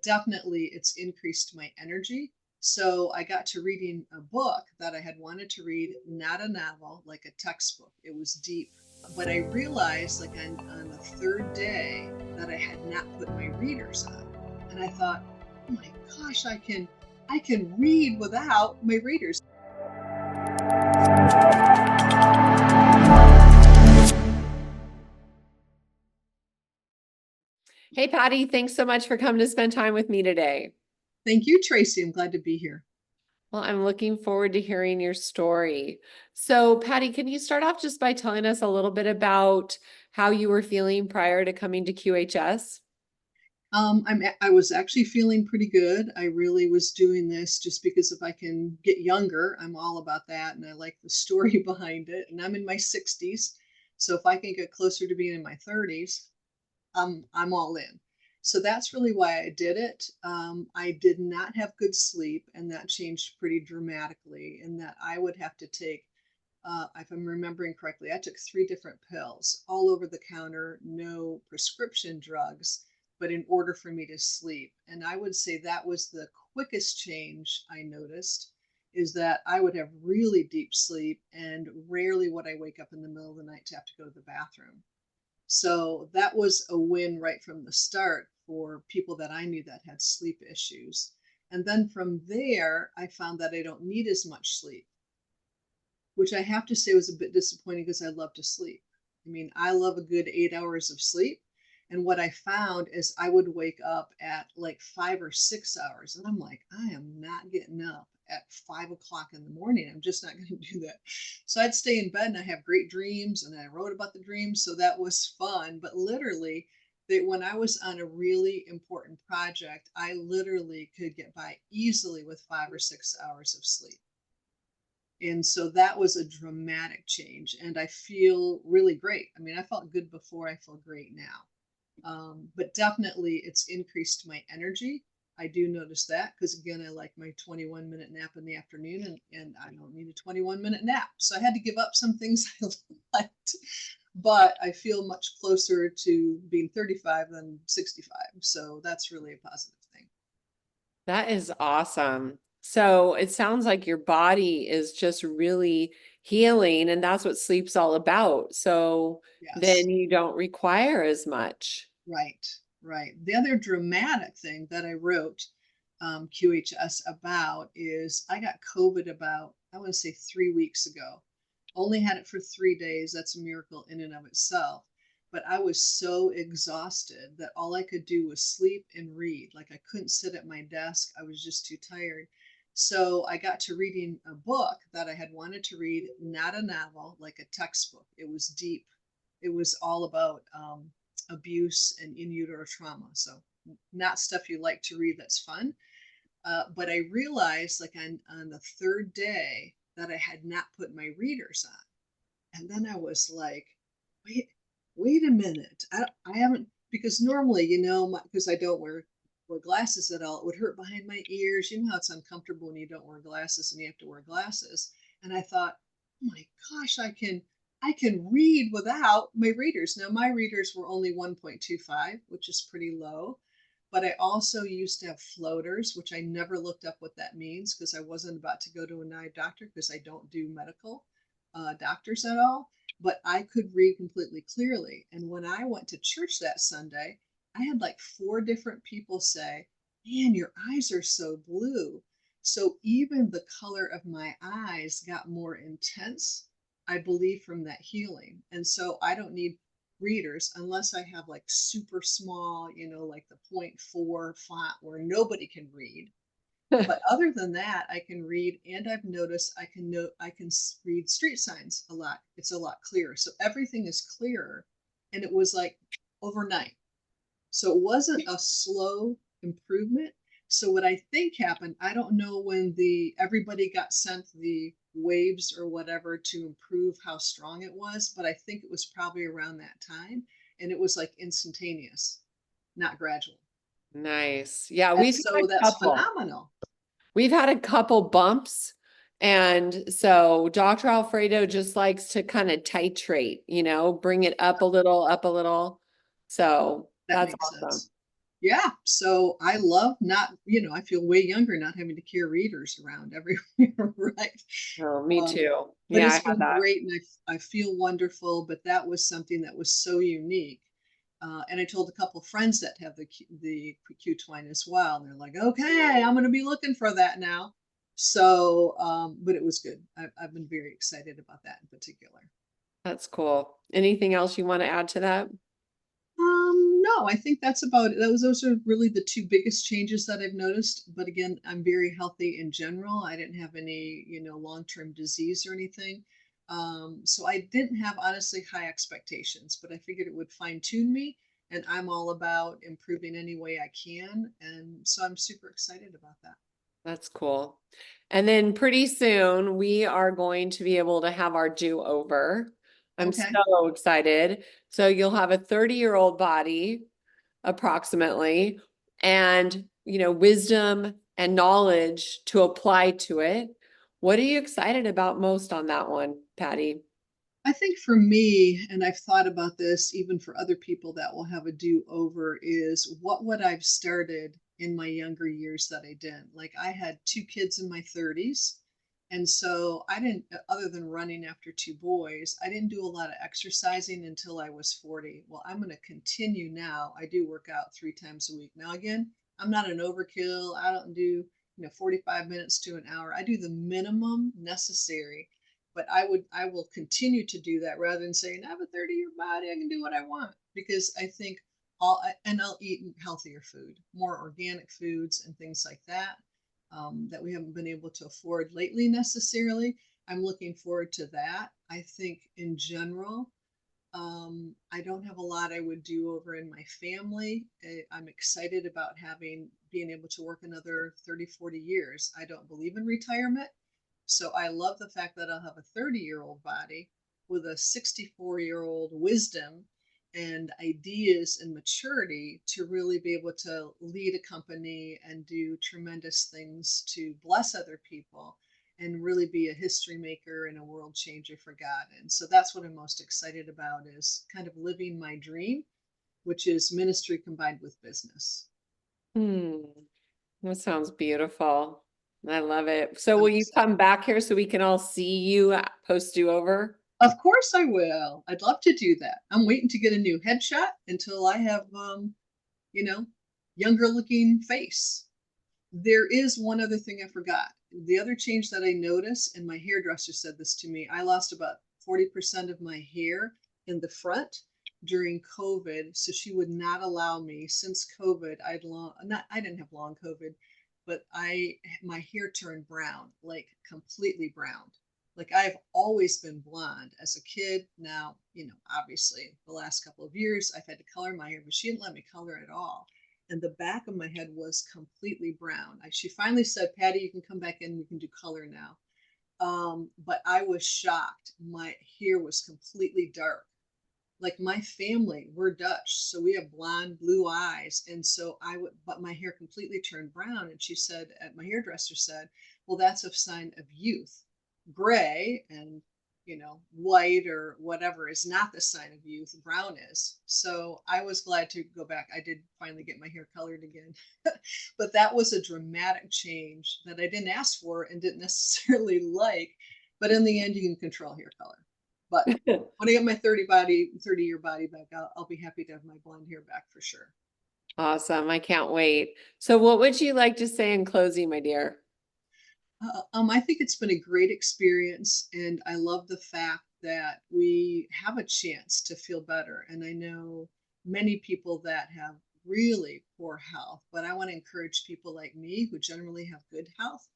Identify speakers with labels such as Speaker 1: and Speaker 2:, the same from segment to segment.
Speaker 1: Definitely it's increased my energy. So I got to reading a book that I had wanted to read, not a novel, like a textbook. It was deep. But I realized like on the third day that I had not put my readers on. And I thought, oh my gosh, I can read without my readers.
Speaker 2: Hey, Patty, thanks so much for coming to spend time with me today.
Speaker 1: Thank you, Tracy. I'm glad to be here.
Speaker 2: Well, I'm looking forward to hearing your story. So, Patty, can you start off just by telling us a little bit about how you were feeling prior to coming to QHS?
Speaker 1: I was actually feeling pretty good. I really was doing this just because if I can get younger, I'm all about that, and I like the story behind it. And I'm in my 60s, so if I can get closer to being in my 30s, I'm all in. So that's really why I did it. I did not have good sleep, and that changed pretty dramatically. In that I would have to take, if I'm remembering correctly, I took 3 different pills, all over the counter, no prescription drugs, but in order for me to sleep. And I would say that was the quickest change I noticed, is that I would have really deep sleep, and rarely would I wake up in the middle of the night to have to go to the bathroom. So that was a win right from the start for people that I knew that had sleep issues. And then from there, I found that I don't need as much sleep, which I have to say was a bit disappointing because I love to sleep. I mean, I love a good 8 hours of sleep. And what I found is I would wake up at like 5 or 6 hours, and I'm like, I am not getting up at 5 o'clock in the morning. I'm just not going to do that. So I'd stay in bed and I have great dreams, and I wrote about the dreams. So that was fun. But literally, that when I was on a really important project, I literally could get by easily with 5 or 6 hours of sleep. And so that was a dramatic change. And I feel really great. I mean, I felt good before, I feel great now. But definitely it's increased my energy. I do notice that because, again, I like my 21-minute nap in the afternoon, and I don't need a 21-minute nap. So I had to give up some things I liked, but I feel much closer to being 35 than 65. So that's really a positive thing.
Speaker 2: That is awesome. So, it sounds like your body is just really healing, and that's what sleep's all about. So, then
Speaker 1: Yes.
Speaker 2: you don't require as much.
Speaker 1: Right, right. The other dramatic thing that I wrote QHS about is I got COVID about, I want to say 3 weeks ago. Only had it for 3 days. That's a miracle in and of itself. But I was so exhausted that all I could do was sleep and read. Like I couldn't sit at my desk. I was just too tired. So I got to reading a book that I had wanted to read, not a novel, like a textbook. It was deep. It was all about abuse and in utero trauma. So not stuff you like to read that's fun. But I realized like on the third day that I had not put my readers on. And then I was like, wait, wait a minute. I haven't, because normally, because I don't wear glasses at all, it would hurt behind my ears. You know how it's uncomfortable when you don't wear glasses and you have to wear glasses. And I thought, oh my gosh, I can read without my readers. Now my readers were only 1.25, which is pretty low. But I also used to have floaters, which I never looked up what that means because I wasn't about to go to an eye doctor because I don't do medical doctors at all. But I could read completely clearly. And when I went to church that Sunday, I had like 4 different people say, man, your eyes are so blue. So even the color of my eyes got more intense, I believe, from that healing. And so I don't need readers unless I have like super small, like the point 0.4 font where nobody can read. But other than that, I can read, and I've noticed I can read street signs a lot. It's a lot clearer. So everything is clearer, and it was like overnight. So it wasn't a slow improvement. So what I think happened, I don't know when the everybody got sent the waves or whatever to improve how strong it was, but I think it was probably around that time, and it was like instantaneous, not gradual.
Speaker 2: Nice. Yeah,
Speaker 1: And
Speaker 2: we've had
Speaker 1: so
Speaker 2: a
Speaker 1: that's
Speaker 2: couple.
Speaker 1: phenomenal.
Speaker 2: We've had a couple bumps. And so Dr. Alfredo just likes to kind of titrate, bring it up a little, up a little. So
Speaker 1: That
Speaker 2: that's
Speaker 1: makes
Speaker 2: awesome.
Speaker 1: sense. Yeah, so I love not, I feel way younger not having to carry readers around everywhere, right?
Speaker 2: Oh, me
Speaker 1: Um,
Speaker 2: too.
Speaker 1: but
Speaker 2: Yeah, I
Speaker 1: it's
Speaker 2: had
Speaker 1: been
Speaker 2: that.
Speaker 1: great and I feel wonderful, but that was something that was so unique. And I told a couple friends that have the Q twine as well, and they're like, "Okay, I'm going to be looking for that now." So, but it was good. I've been very excited about that in particular.
Speaker 2: That's cool. Anything else you want to add to that?
Speaker 1: No, I think that's about it. Those are really the two biggest changes that I've noticed. But again, I'm very healthy in general. I didn't have any, long-term disease or anything. So I didn't have honestly high expectations, but I figured it would fine-tune me, and I'm all about improving any way I can. And so I'm super excited about that.
Speaker 2: That's cool. And then pretty soon we are going to be able to have our do-over. I'm
Speaker 1: Okay.
Speaker 2: so excited. So you'll have a 30-year-old body approximately, and wisdom and knowledge to apply to it. What are you excited about most on that one, Patty?
Speaker 1: I think for me, and I've thought about this even for other people that will have a do over, is what would I've started in my younger years that I didn't? Like I had two kids in my 30s. And so I didn't, other than running after two boys, I didn't do a lot of exercising until I was 40. Well, I'm going to continue now. I do work out 3 times a week. Now, again, I'm not an overkill. I don't do, 45 minutes to an hour. I do the minimum necessary, but I will continue to do that rather than saying I have a 30-year body, I can do what I want, because I think I'll eat healthier food, more organic foods and things like that, that we haven't been able to afford lately necessarily. I'm looking forward to that. I think in general, I don't have a lot I would do over in my family. I'm excited about being able to work another 30, 40 years. I don't believe in retirement. So I love the fact that I'll have a 30-year-old body with a 64-year-old wisdom and ideas and maturity to really be able to lead a company and do tremendous things to bless other people and really be a history maker and a world changer for God. And so that's what I'm most excited about, is kind of living my dream, which is ministry combined with business.
Speaker 2: Hmm, that sounds beautiful. I love it. So
Speaker 1: I'm
Speaker 2: will you
Speaker 1: excited.
Speaker 2: come back here so we can all see you post do-over?
Speaker 1: Of course I will. I'd love to do that. I'm waiting to get a new headshot until I have, you know, younger looking face. There is one other thing I forgot. The other change that I noticed, and my hairdresser said this to me, I lost about 40% of my hair in the front during COVID. So she would not allow me, since COVID, I didn't have long COVID, but my hair turned brown, like completely brown. Like I've always been blonde as a kid. Now, obviously the last couple of years I've had to color my hair, but she didn't let me color at all, and the back of my head was completely brown. She finally said, "Patty, you can come back in. We can do color now." But I was shocked. My hair was completely dark. Like my family, we're Dutch, so we have blonde, blue eyes, and so but my hair completely turned brown. And she said, my hairdresser said, "Well, that's a sign of youth. Gray and white or whatever is not the sign of youth. Brown is." So I was glad to go back. I did finally get my hair colored again, but that was a dramatic change that I didn't ask for and didn't necessarily like. But in the end, you can control hair color. But when I get my 30-year body back, I'll be happy to have my blonde hair back for sure.
Speaker 2: Awesome. I can't wait. So what would you like to say in closing, my dear?
Speaker 1: I think it's been a great experience, and I love the fact that we have a chance to feel better. And I know many people that have really poor health, but I want to encourage people like me who generally have good health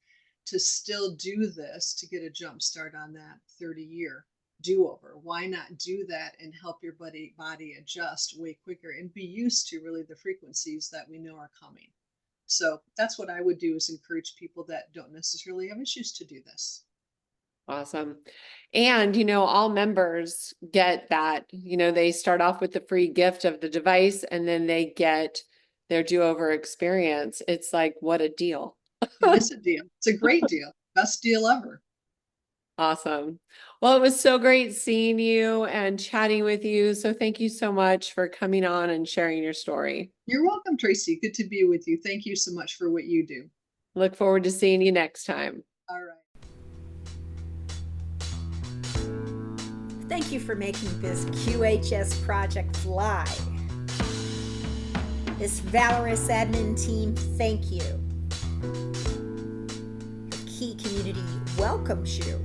Speaker 1: to still do this to get a jump start on that 30-year do over. Why not do that and help your body adjust way quicker and be used to really the frequencies that we know are coming? So that's what I would do, is encourage people that don't necessarily have issues to do this.
Speaker 2: Awesome. And, all members get that, they start off with the free gift of the device and then they get their do-over experience. It's like, what a deal.
Speaker 1: It is a deal. It's a great deal. Best deal ever.
Speaker 2: Awesome. Well, it was so great seeing you and chatting with you. So thank you so much for coming on and sharing your story.
Speaker 1: You're welcome, Tracy. Good to be with you. Thank you so much for what you do.
Speaker 2: Look forward to seeing you next time.
Speaker 1: All right.
Speaker 3: Thank you for making this QHS project fly. This valorous admin team, thank you. The Key community welcomes you.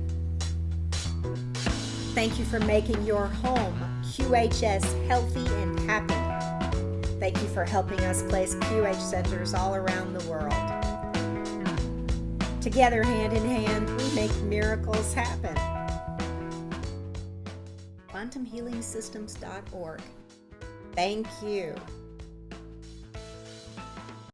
Speaker 3: Thank you for making your home QHS healthy and happy. Thank you for helping us place QH centers all around the world. Together, hand in hand, we make miracles happen. QuantumHealingSystems.org. Thank you.